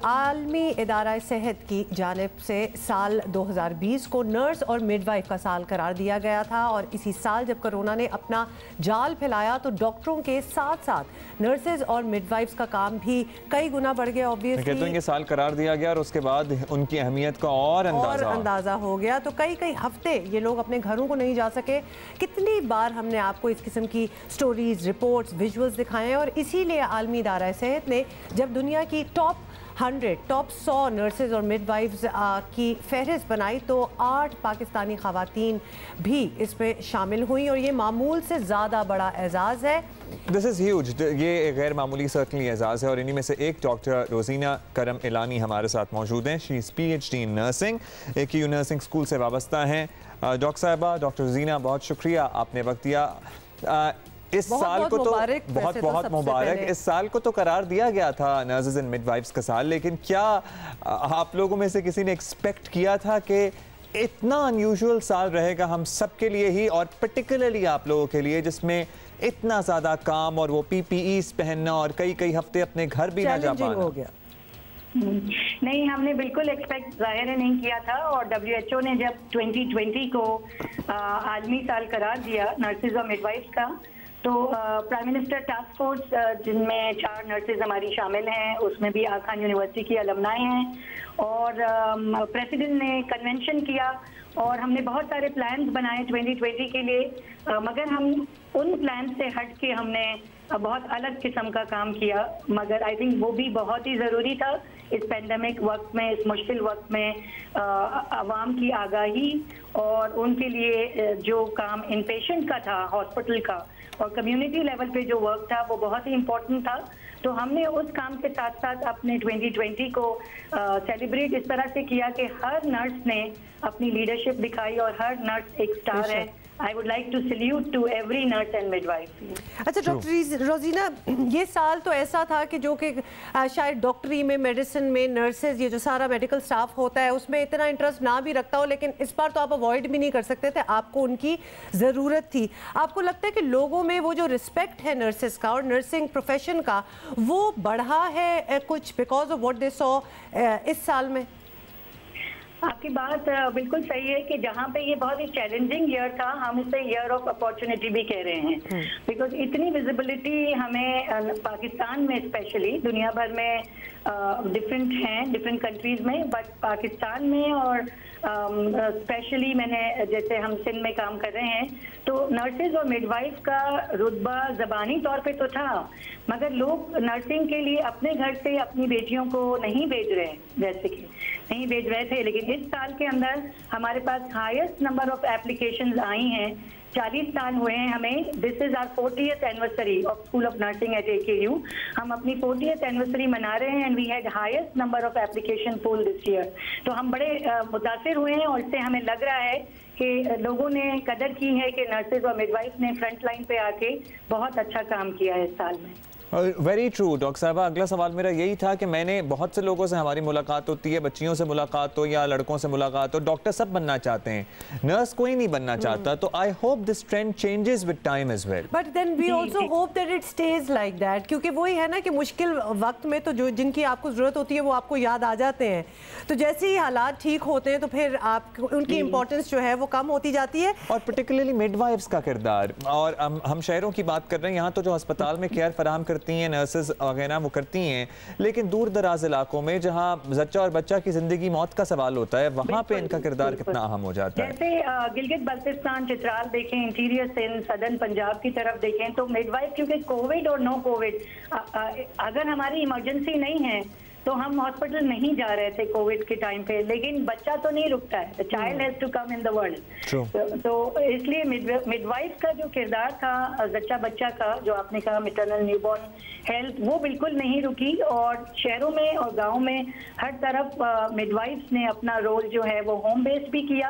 عالمی ادارہ صحت کی جانب سے سال 2020 کو نرس اور مڈ وائف کا سال قرار دیا گیا تھا، اور اسی سال جب کرونا نے اپنا جال پھیلایا تو ڈاکٹروں کے ساتھ ساتھ نرسز اور مڈ وائفز کا کام بھی کئی گنا بڑھ گیا. کہتے ہیں کہ سال قرار دیا گیا اور اس کے بعد ان کی اہمیت کا اور اندازہ ہو گیا. تو کئی ہفتے یہ لوگ اپنے گھروں کو نہیں جا سکے. کتنی بار ہم نے آپ کو اس قسم کی سٹوریز، رپورٹس، ویژولز دکھائے ہیں، اور اسی لیے عالمی ادارہ صحت نے جب دنیا کی ٹاپ 100 نرسز اور مڈ وائفز کی فہرست بنائی تو 8 پاکستانی خواتین بھی اس میں شامل ہوئیں، اور یہ معمول سے زیادہ بڑا اعزاز ہے. This is huge. یہ غیر معمولی سرکلی اعزاز ہے، اور انہی میں سے ایک ڈاکٹر روزینہ کرم اعلانی ہمارے ساتھ موجود ہیں. شی از PhD in nursing, AKU nursing school سے وابستہ ہیں. ڈاکٹر صاحبہ، ڈاکٹر روزینہ، بہت شکریہ آپ نے وقت دیا. اس سال کو تو بہت مبارک. اس سال کو تو قرار دیا گیا تھا نرسز اینڈ مڈ وائفز کا سال، لیکن کیا آپ لوگوں میں سے کسی نے ایکسپیکٹ کیا تھا کہ اتنا انیوژول سال رہے گا ہم سب کے لیے ہی، اور پرٹیکولرلی آپ لوگوں کے لیے جس میں اتنا زیادہ کام اور وہ PPEs پہننا اور کئی ہفتے اپنے گھر بھی نہ جا پانا؟ نہیں، ہم نے بالکل ایکسپیکٹ ظاہر نہیں کیا تھا. اور WHO نے جب 2020 کو عالمی سال قرار دیا نرسز اور مڈ وائفز کا، تو پرائم منسٹر ٹاسک فورس جن میں 4 نرسز ہماری شامل ہیں، اس میں بھی آغا خان یونیورسٹی کی المنائی ہیں، اور پریزیڈنٹ نے کنونشن کیا، اور ہم نے بہت سارے پلانز بنائے 2020 کے لیے. مگر ہم ان پلان سے ہٹ کے ہم نے بہت الگ قسم کا کام کیا. مگر آئی تھنک وہ بھی بہت ہی ضروری تھا اس پینڈیمک وقت میں، اس مشکل وقت میں. عوام کی آگاہی اور ان کے لیے جو کام ان پیشنٹ کا تھا، ہاسپٹل کا اور کمیونٹی لیول پہ جو ورک تھا، وہ بہت ہی امپورٹنٹ تھا. تو ہم نے اس کام کے ساتھ ساتھ اپنے 2020 کو سیلیبریٹ اس طرح سے کیا کہ ہر نرس نے اپنی لیڈرشپ دکھائی، اور ہر نرس ایک سٹار ہے. I would like to salute to every nurse and midwife. اچھا ڈاکٹر روزینہ، یہ سال تو ایسا تھا کہ جو کہ شاید ڈاکٹری میں، میڈیسن میں، نرسز، یہ جو سارا میڈیکل سٹاف ہوتا ہے اس میں اتنا انٹرسٹ نہ بھی رکھتا ہو، لیکن اس بار تو آپ اوائڈ بھی نہیں کر سکتے تھے، آپ کو ان کی ضرورت تھی. آپ کو لگتا ہے کہ لوگوں میں وہ جو رسپیکٹ ہے نرسز کا اور نرسنگ پروفیشن کا، وہ بڑھا ہے کچھ بیکاز آف واٹ دے سو اس سال میں؟ آپ کی بات بالکل صحیح ہے کہ جہاں پہ یہ بہت ہی چیلنجنگ ایئر تھا، ہم اسے ایئر آف اپارچونیٹی بھی کہہ رہے ہیں، بیکاز اتنی ویزیبلٹی ہمیں پاکستان میں اسپیشلی، دنیا بھر میں ڈفرینٹ ہیں ڈفرینٹ کنٹریز میں، بٹ پاکستان میں اور اسپیشلی میں نے جیسے ہم سندھ میں کام کر رہے ہیں، تو نرسز اور مڈ وائف کا رتبہ زبانی طور پہ تو تھا، مگر لوگ نرسنگ کے لیے اپنے گھر سے اپنی بیٹیوں کو نہیں بھیج رہے، جیسے کہ نہیں بھیج رہے تھے. لیکن اس سال کے اندر ہمارے پاس ہائیسٹ نمبر آف ایپلیکیشنز آئی ہیں. 40 سال ہوئے ہیں ہمیں. This is our 40th anniversary of school of nursing at AKU. ہم اپنی 40th اینیورسری منا رہے ہیں، and we had highest number of application pool this year. تو ہم بڑے متاثر ہوئے ہیں، اور اس سے ہمیں لگ رہا ہے کہ لوگوں نے قدر کی ہے کہ نرسز اور مڈ وائف نے فرنٹ لائن پہ آ کے بہت اچھا کام کیا ہے اس سال میں. Very true. ڈاکٹر صاحبہ، اگلا سوال میرا یہی تھا کہ میں نے بہت سے لوگوں سے ہماری ملاقات ہوتی ہے، بچیوں سے ملاقات ہو یا لڑکوں سے ملاقات ہو، ڈاکٹر سب بننا چاہتے ہیں، نرس کوئی نہیں بننا چاہتا. تو I hope this trend changes with time as well. But then we also hope that it stays like that, کیونکہ وہی ہے نا کہ مشکل وقت میں تو جن کی آپ کو ضرورت ہوتی ہے وہ آپ کو یاد آ جاتے ہیں. تو جیسے ہی حالات ٹھیک ہوتے ہیں تو پھر آپ ان کی امپورٹنس جو ہے وہ کم ہوتی جاتی ہے. اور پرٹیکولرلی مڈ وائفز کا کردار، اور ہم شہروں کی بات کر رہے ہیں، یہاں تو جو ہسپتال میں کیئر فراہم کرتی ہیں نرسز وغیرہ وہ کرتی ہیں، لیکن دور دراز علاقوں میں جہاں زچہ اور بچہ کی زندگی موت کا سوال ہوتا ہے، وہاں پہ ان کا کردار کتنا اہم ہو جاتا ہے. جیسے گلگت بلتستان، چترال دیکھیں، انٹیریئر سندھ، سدرن پنجاب کی طرف دیکھیں، تو مڈ وائف کیونکہ کووڈ اور نو کووڈ، اگر ہماری ایمرجنسی نہیں ہے تو ہم ہاسپٹل نہیں جا رہے تھے کووڈ کے ٹائم پہ. لیکن بچہ تو نہیں رکتا ہے، the child has to come in the world. تو اس لیے مڈ وائف کا جو کردار تھا زچہ بچہ کا، جو آپ نے کہا میٹرنل نیو بورن ہیلتھ، وہ بالکل نہیں رکی. اور شہروں میں اور گاؤں میں ہر طرف مڈ وائفس نے اپنا رول جو ہے وہ ہوم بیس بھی کیا،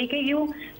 AKU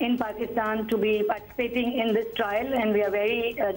in Pakistan to be participating in this trial and we are very